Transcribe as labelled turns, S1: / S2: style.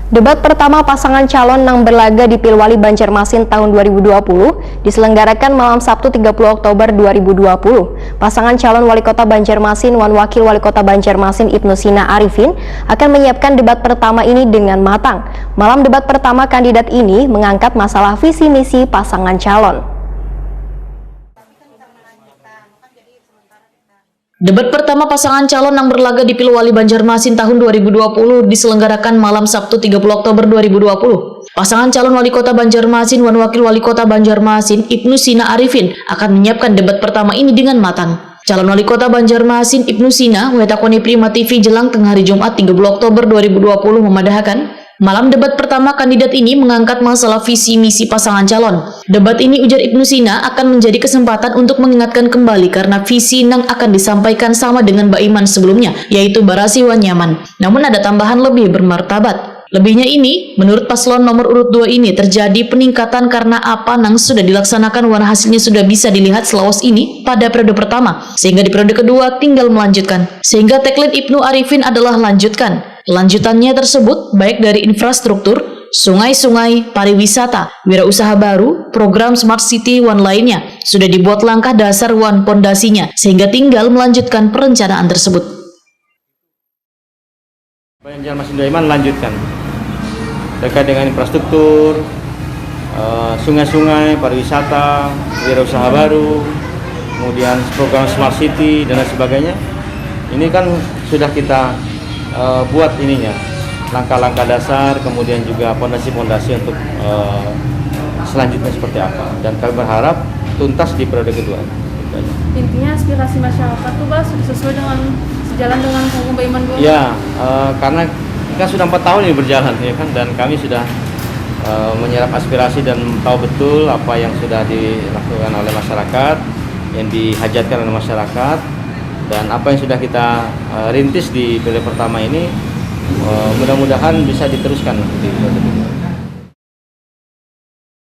S1: Debat pertama pasangan calon yang berlaga di Pilwali Banjarmasin tahun 2020 diselenggarakan malam Sabtu 30 Oktober 2020. Pasangan calon Wali Kota Banjarmasin dan Wakil Wali Kota Banjarmasin Ibnu Sina Arifin akan menyiapkan debat pertama ini dengan matang. Malam debat pertama kandidat ini mengangkat masalah visi misi pasangan calon.
S2: Debat pertama pasangan calon yang berlaga di Pilwali Banjarmasin tahun 2020 diselenggarakan malam Sabtu 30 Oktober 2020. Pasangan calon Wali Kota Banjarmasin dan Wakil Wali Kota Banjarmasin Ibnu Sina Arifin akan menyiapkan debat pertama ini dengan matang. Calon Wali Kota Banjarmasin Ibnu Sina wetakoni Prima TV jelang tengah hari Jumat 30 Oktober 2020 memadahkan malam debat pertama kandidat ini mengangkat masalah visi misi pasangan calon. Debat ini, ujar Ibnu Sina, akan menjadi kesempatan untuk mengingatkan kembali karena visi yang akan disampaikan sama dengan Mbak Iman sebelumnya, yaitu Barasi wan Nyaman. Namun ada tambahan lebih bermartabat. Lebihnya ini, menurut paslon nomor urut 2 ini terjadi peningkatan karena apa yang sudah dilaksanakan dan hasilnya sudah bisa dilihat selawas ini pada periode pertama, sehingga di periode kedua tinggal melanjutkan. Sehingga tagline Ibnu Arifin adalah lanjutkan. Lanjutannya tersebut baik dari infrastruktur, sungai-sungai, pariwisata, wirausaha baru, program Smart City dan lainnya sudah dibuat langkah dasar dan pondasinya sehingga tinggal melanjutkan perencanaan tersebut.
S3: Banjarmasin Daiman lanjutkan terkait dengan infrastruktur, sungai-sungai, pariwisata, wirausaha baru, kemudian program Smart City dan lain sebagainya. Ini kan sudah kita buat ininya, langkah-langkah dasar, kemudian juga pondasi-pondasi untuk selanjutnya seperti apa. Dan kami berharap tuntas di periode kedua.
S4: Intinya aspirasi masyarakat tuh Pak sudah sesuai dengan sejalan dengan hukum Mbak Iman dulu.
S3: Ya, karena kan sudah 4 tahun ini berjalan ya kan, dan kami sudah menyerap aspirasi dan tahu betul apa yang sudah dilakukan oleh masyarakat, yang dihajatkan oleh masyarakat. Dan apa yang sudah kita rintis di periode pertama ini mudah-mudahan bisa diteruskan di periode kedua.